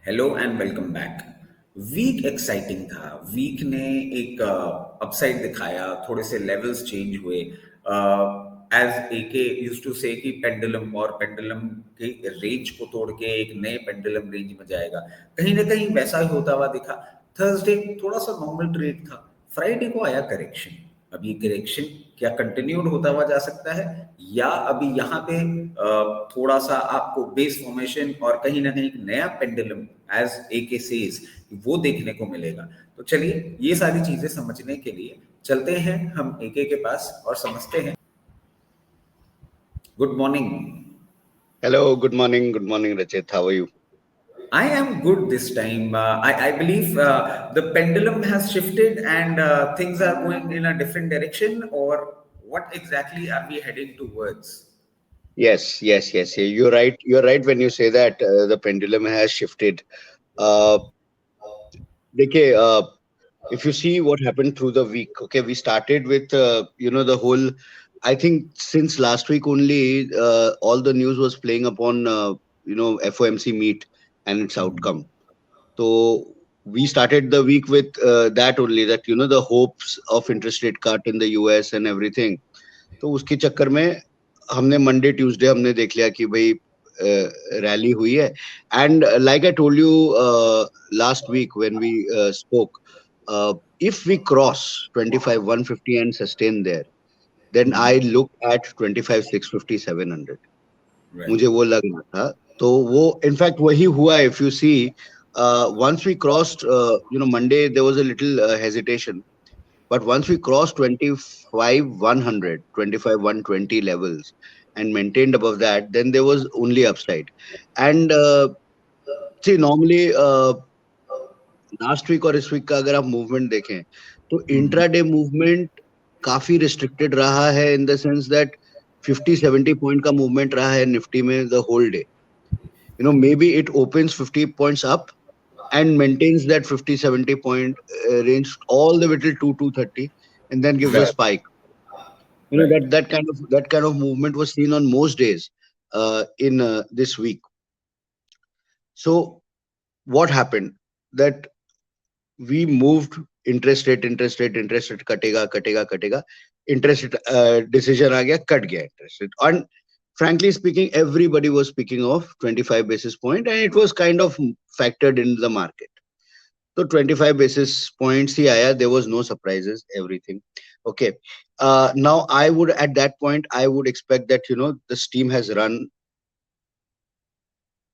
Hello and welcome back. Week exciting था। Week ने एक अपसाइड दिखाया, थोड़े से लेवल्स चेंज हुए। As A K used to say कि पेंडुलम और पेंडुलम के रेंज को तोड़ के एक नए पेंडुलम रेंज में जाएगा। कहीं ना कहीं वैसा ही होता हुआ दिखा। थर्सडे थोड़ा सा नॉर्मल ट्रेड था। फ्राइडे को आया करेक्शन। अब ये करेक्शन क्या कंटिन्यूड होता हुआ जा सकता है, या अभी यहाँ पे थोड़ा सा आपको बेस फॉर्मेशन और कहीं ना कहीं एक नया पेंडुलम एज ए के सेज वो देखने को मिलेगा। तो चलिए ये सारी चीजें समझने के लिए चलते हैं हम एके के पास और समझते हैं। Good morning. Hello, good morning, Rachit. How are you? I am good this time. I believe the pendulum has shifted and things are going in a different direction, or what exactly are we heading towards? Yes. You're right. You're right when you say that the pendulum has shifted. Uh, देखिए, if you see what happened through the week, okay, we started with the whole. I think since last week only, all the news was playing upon FOMC meet and its outcome. So we started the week with that only, that the hopes of interest rate cut in the US and everything. तो उसके चक्कर में हमने Monday Tuesday हमने देख लिया कि भाई रैली हुई है. And like I told you last week when we spoke, if we cross 25 150 and sustain there, then I look at 25 650 700. Right. मुझे वो लग रहा था. तो वो इनफैक्ट वही हुआ. If you see, once we crossed, Monday there was a little hesitation. But once we crossed 25 100, 25 120 levels and maintained above that, then there was only upside. And see, normally last week और इस week का अगर आप movement देखें तो intraday movement काफी restricted रहा है, in the sense that 50 70 point का मूवमेंट रहा है निफ्टी में the whole day. Maybe it opens 50 points up and maintains that 50 70 point range all the way till 230, and then gives a Right. spike. Right. That kind of movement was seen on most days in this week. So what happened, that we moved interest rate कटेगा interest rate decision आ गया, cut गया interest rate. And frankly speaking, everybody was speaking of 25 basis point, and it was kind of factored in the market. So 25 basis points ही आया, there was no surprises, everything okay. Now I would, at that point I would expect that the steam has run,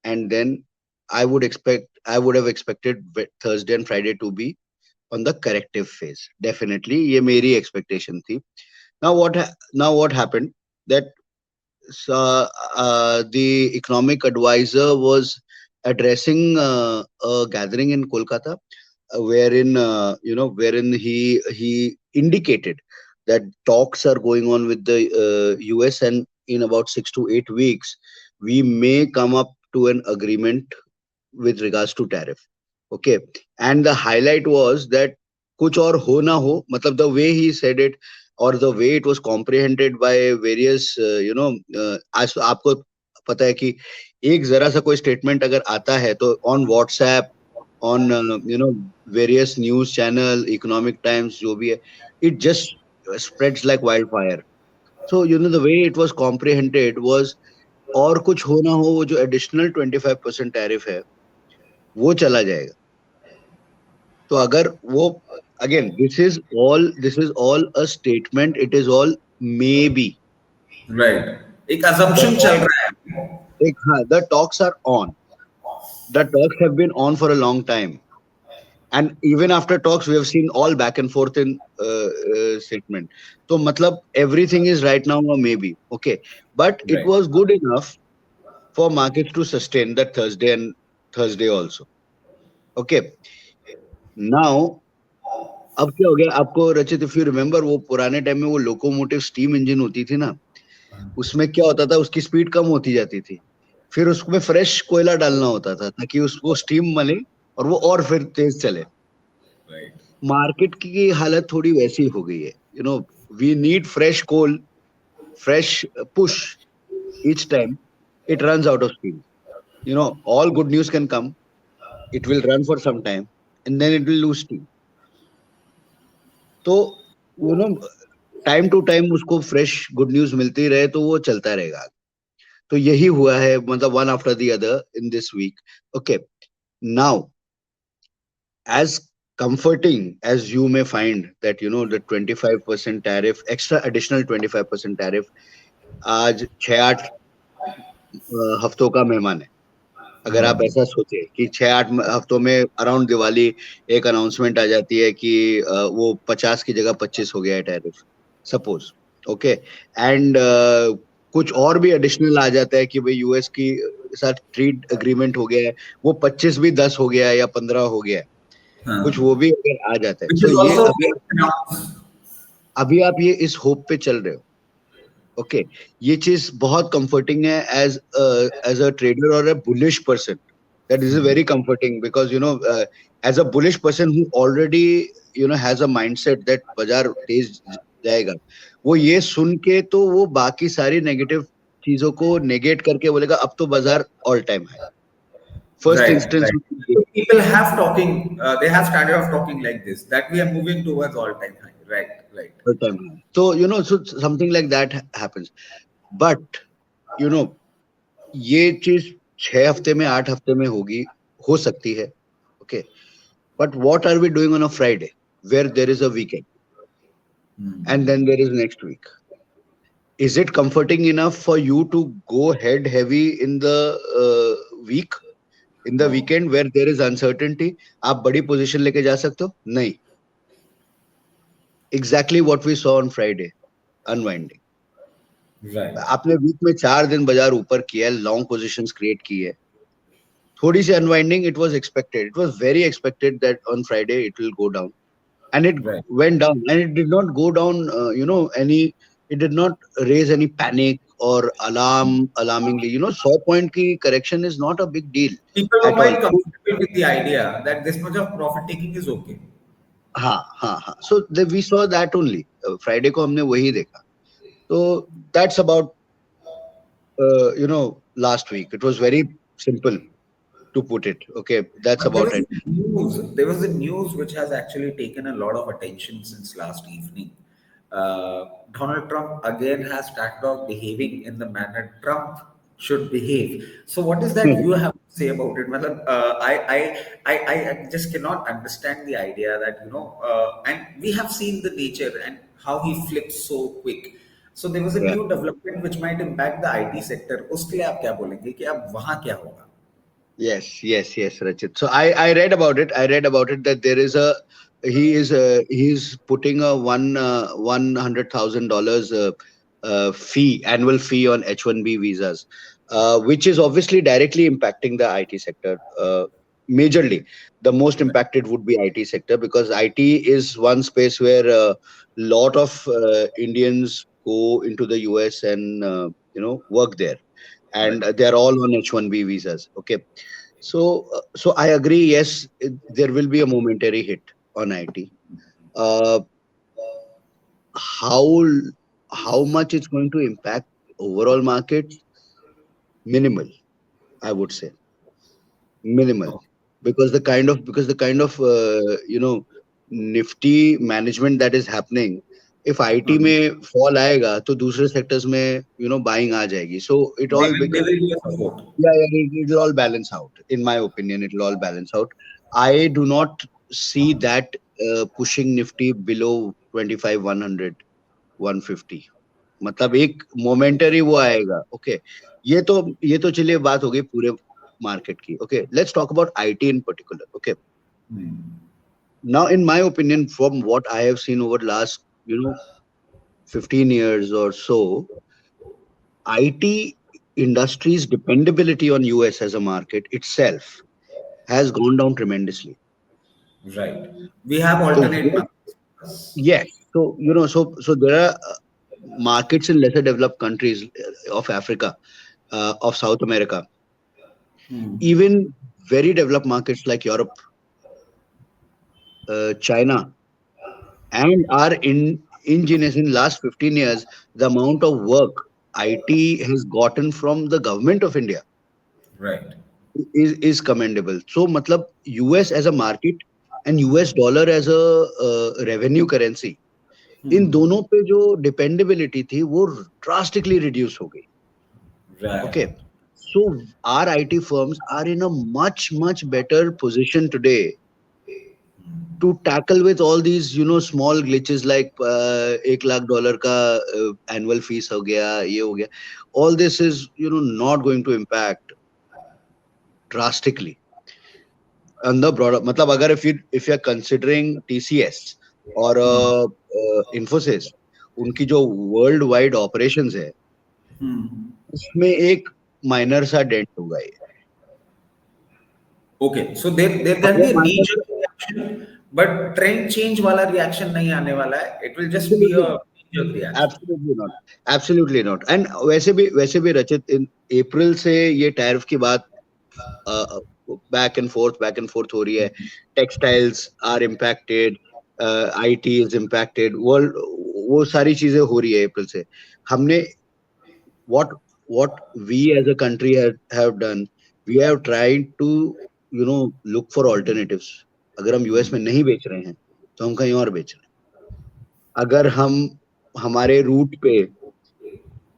and then I would have expected Thursday and Friday to be on the corrective phase. Definitely ये मेरी expectation थी. Now what happened, that the economic advisor was addressing a gathering in Kolkata, wherein he indicated that talks are going on with the US, and in about 6 to 8 weeks we may come up to an agreement with regards to tariff. Okay. And the highlight was that कुछ और हो ना हो, मतलब the way he said it, or the way it was comprehended by various आज आपको पता है कि एक जरा सा कोई स्टेटमेंट अगर आता है तो on WhatsApp, on various news channel, economic times, जो भी है, it just spreads like wildfire. So the way it was comprehended was, और कुछ हो ना हो, वो जो additional 25% tariff है वो चला जाएगा. तो अगर वो, again, this is all a statement, it is all maybe. Right. एक The assumption चल talk, रहा है। the talks are on. The talks have been on for a long time, and even after talks we have seen all back and forth in statement. So matlab everything is right now a maybe. Okay. But it Right. was good enough for markets to sustain that Thursday also. Okay. Now, अब क्या हो गया आपको रचित, if you remember, वो पुराने time में वो लोकोमोटिव स्टीम इंजन होती थी ना, उसमें क्या होता था, उसकी स्पीड कम होती जाती थी, फिर उसमें फ्रेश कोयला डालना होता था ताकि उसको स्टीम मले और वो और फिर तेज चले. Right. मार्केट की हालत थोड़ी वैसी हो गई है. We need fresh call, fresh push each time it runs out of steam. All good news can come. It will run for some time and then it will lose steam. तो you know time to time उसको fresh good news मिलती रहे तो वो चलता रहेगा. तो यही हुआ है, मतलब one after the other in this week. Okay, now as comforting as you may find that the 25% tariff, extra additional 25% tariff आज 6-8 हफ्तों का मेहमान है. अगर आप ऐसा सोचे कि 6-8 हफ्तों में अराउंड दिवाली एक अनाउंसमेंट आ जाती है कि वो 50 की जगह 25 हो गया है टैरिफ, सपोज. ओके, एंड कुछ और भी एडिशनल आ जाता है कि भाई यूएस की साथ ट्रेड एग्रीमेंट हो गया है, वो 25 भी 10 हो गया है या 15 हो गया है, कुछ वो भी अगर आ जाता है. which सो is ये also अभी आप ये इस होप पे चल रहे हो. ओके, ये चीज बहुत कंफर्टिंग है एज अ ट्रेडर और a bullish person. That is very comforting because as a bullish person who already has a mindset that बाजार तेज जाएगा, वो ये सुन के तो वो बाकी सारी नेगेटिव चीजों को नेगेट करके बोलेगा अब तो बाजार all time high. First right, instance right. So people have talking, they have started off talking like this, that we are moving towards all-time high. Right, right. All time high. तो so something like that happens. But ये चीज 6 हफ्ते में 8 हफ्ते में होगी, हो सकती है. Okay, but what are we doing on a Friday where there is a weekend and then there is next week? Is it comforting enough for you to go head heavy in the week, in the No. weekend where there is uncertainty? आप बड़ी position लेके जा सकते हो? नहीं. Exactly what we saw on Friday, unwinding. Right. आपने week में 4 दिन बाजार ऊपर किया है, लॉन्ग पोजीशंस क्रिएट की है. थोड़ी सी unwinding, it was expected. It was very expected that on Friday it will go down, and it Right. went down, and it did not go down. It did not raise any panic or alarmingly. 100 point की correction is not a big deal People were at all. quite comfortable with the idea that this much of profit taking is okay. हाँ हाँ हाँ. So we saw that only. Friday को हमने वही देखा. So that's about last week. It was very simple to put it. Okay, that's But there about was it. a news. There was a news which has actually taken a lot of attention since last evening. Donald Trump again has started off behaving in the manner Trump should behave. So, what is that you have to say about it? Matlab, I just cannot understand the idea that and we have seen the nature and how he flips so quick. So there was a Yeah. new development which might impact the IT sector. उसके लिए आप क्या बोलेंगे कि अब वहाँ क्या होगा? Yes, yes, yes, Rachit. So I read about it. I read about it that there is he's putting a $100,000 annual fee on H-1B visas, which is obviously directly impacting the IT sector. Majorly, the most impacted would be IT sector because IT is one space where a lot of Indians go into the US and work there, Right. and they are all on H-1B visas. Okay, so I agree. Yes, there will be a momentary hit on IT. Uh, how how much it's going to impact overall market? Minimal, I would say. Minimal, Oh, because the kind of nifty management that is happening. If IT mhm. में fall आएगा तो दूसरे sectors में buying आ जाएगी. So it They all will, they becomes. will be a support. Yeah, it'll all balance out. In my opinion, it'll all balance out. I do not see that pushing Nifty below 25, 100, 150. मतलब एक momentary वो आएगा. Okay, ये तो चलिए बात हो गई पूरे market की. Okay, let's talk about IT in particular. Okay, Hmm. now in my opinion, from what I have seen over the last 15 years or so, IT industry's dependability on US as a market itself has gone down tremendously. Right. We have So alternate markets. yes, so there are markets in lesser developed countries of Africa, of South America, Hmm. even very developed markets like Europe, China, and are ingenious in last 15 years. The amount of work IT has gotten from the government of India. Right. is commendable. So मतलब US as a market and US dollar as a revenue currency, इन दोनों पे जो dependability थी वो drastically reduce हो गई. Okay, Right. so our IT firms are in a much better position today to tackle with all these small glitches like $1 lakh का annual fees हो गया, ये हो गया. All this is not going to impact drastically on the broader. मतलब अगर if you are considering TCS और Infosys, उनकी जो वर्ल्ड वाइड ऑपरेशंस है उसमें एक माइनर सा डेंट होगा ये. Okay, so there और can वो be a minor knee-jerk reaction, but trend change वाला reaction नहीं आने वाला है. It will just be absolutely a knee-jerk reaction. Absolutely not, absolutely not. And वैसे भी रचित, इन अप्रैल से ये टैरिफ की बात बैक एंड फोर्थ हो रही है. Textiles are impacted, IT is impacted, world, वो सारी चीजें हो रही है अप्रैल से. हमने what what we as a country have done, we have tried to look for alternatives. अगर हम यूएस में नहीं बेच रहे हैं तो हम कहीं और बेच रहे हैं. अगर हम हमारे रूट पे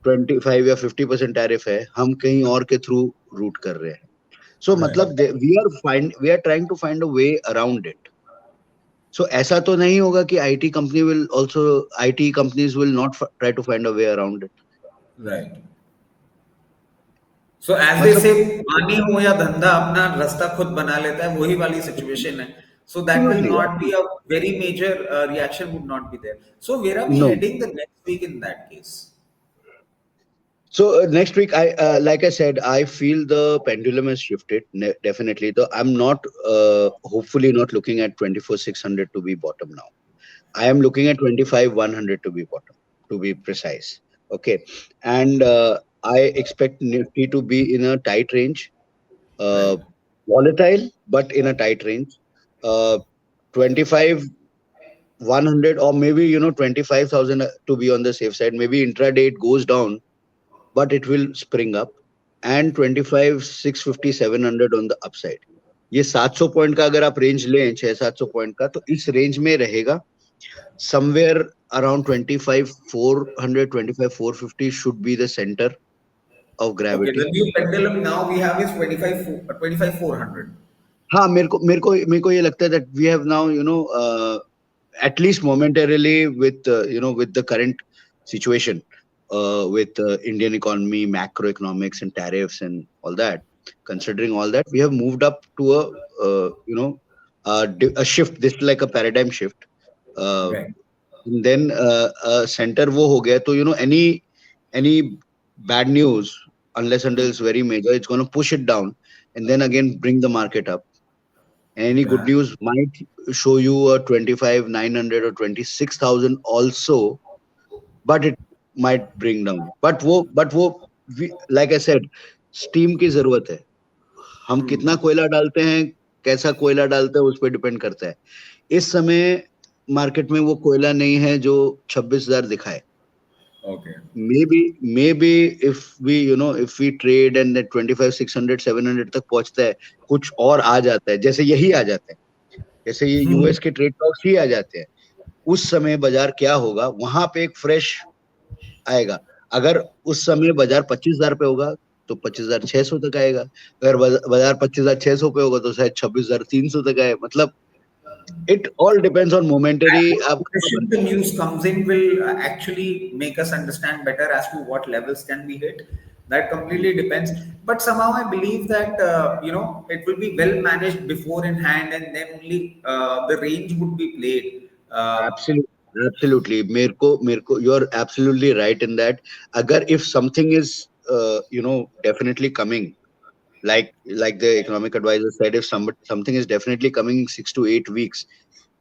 25 या 50% टैरिफ है, हम कहीं और के थ्रू रूट कर रहे हैं. सो मतलब we are trying to find a way around it. So ऐसा तो नहीं होगा कि IT companies will not try to find a way around it. Right. So as they मतलब say, पानी हो या धंधा अपना रास्ता खुद बना लेता है, वही वाली situation है. So that will not be a very major reaction would not be there. So where are we no. heading the next week in that case? So next week, like I said, I feel the pendulum has shifted. Definitely, though I'm not, hopefully not looking at 24,600 to be bottom now. I am looking at 25,100 to be bottom, to be precise. Okay, and I expect Nifty to be in a tight range, uh, Right. volatile, but in a tight range. 25,100 or maybe 25,000 to be on the safe side. Maybe intraday it goes down, but it will spring up, and 25 650 700 on the upside. ये 700 point का अगर आप range लें, 600-700 point का, तो इस range में रहेगा. Somewhere around 25 400 25 450 should be the centre of Okay, gravity. the new pendulum now we have is 25 400. हाँ, मेरे को ये लगता है that we have now at least momentarily with the current situation, with Indian economy, macroeconomics, and tariffs and all that. Considering all that, we have moved up to a shift. This is like a paradigm shift. Uh, Right. and then center वो हो गया, तो any bad news, unless until it's very major, it's going to push it down and then again bring the market up. Any good Yeah. news might show you a 25,900 or 26,000 also, but it might bring down. Like I said, steam की जरूरत है. हम कितना कोयला डालते हैं, कैसा कोयला डालते हैं, उस पर डिपेंड करता है. इस समय मार्केट में वो कोयला नहीं है जो 26,000 दिखाए. Okay. maybe if we trade and that 25 600 700 तक पहुंचता है, कुछ और आ जाता है, जैसे यही आ जाता है, जैसे ये यूएस के ट्रेड टॉक्स ही आ जाते हैं, उस समय बाजार क्या होगा, वहां पे एक फ्रेश आएगा. अगर उस समय बाजार 25,000 पे होगा तो 25,600 तक आएगा. अगर बाजार 25,600 पे होगा तो शायद 26,300 तक आए. मतलब it all depends on momentary. And what आपको position the news comes in will actually make us understand better as to what levels can be hit. That completely depends. But somehow I believe that it will be well managed before in hand, and then only the range would be played. Absolutely. मेरे को you are absolutely right in that. अगर if something is definitely coming, like the economic advisor said, if something is definitely coming in 6 to 8 weeks,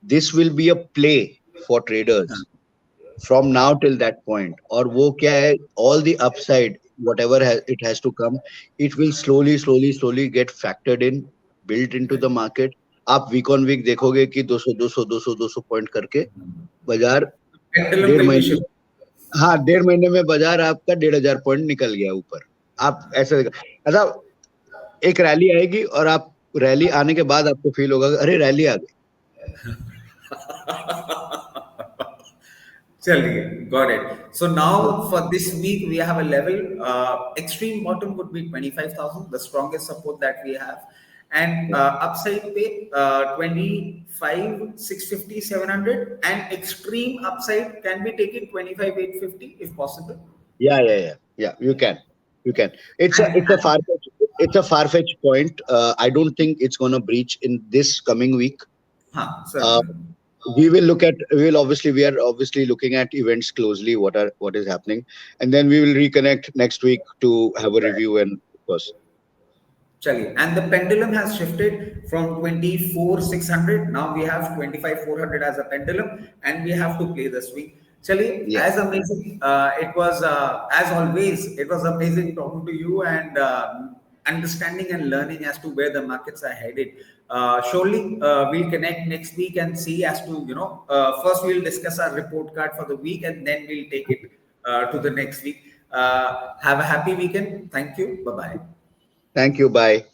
this will be a play for traders from now till that point. और वो क्या है, all the upside, whatever it has to come, it will slowly get factored in, built into the market. आप week on week देखोगे कि 200 point करके बाजार Pendulum डेढ़ will be महीने shifted. हाँ, 1.5 महीने में बाजार आपका 1,500 पॉइंट निकल गया ऊपर. आप ऐसा देखो, मतलब एक रैली आएगी और आप रैली आने के बाद आपको फील होगा अरे रैली आ गई. Chaliye, got it. So now for this week we have a level. Extreme bottom would be 25,000, the strongest support that we have, and upside pay 25, 650, 700, and extreme upside can be taken 25, 850 if possible. Yeah. You can. It's a And far-fetched point. I don't think it's gonna breach in this coming week. Uh, certainly. we are obviously looking at events closely. What is happening, and then we will reconnect next week to have a Right. review and of course. Chaliye. And the pendulum has shifted from 24,600. Now we have 25,400 as a pendulum, and we have to play the swing. Chaliye, Yeah. as amazing. It was, as always, it was amazing talking to you and understanding and learning as to where the markets are headed. Surely we'll connect next week and see as to, first we'll discuss our report card for the week and then we'll take it to the next week. Have a happy weekend. Thank you. Bye bye. Thank you. Bye.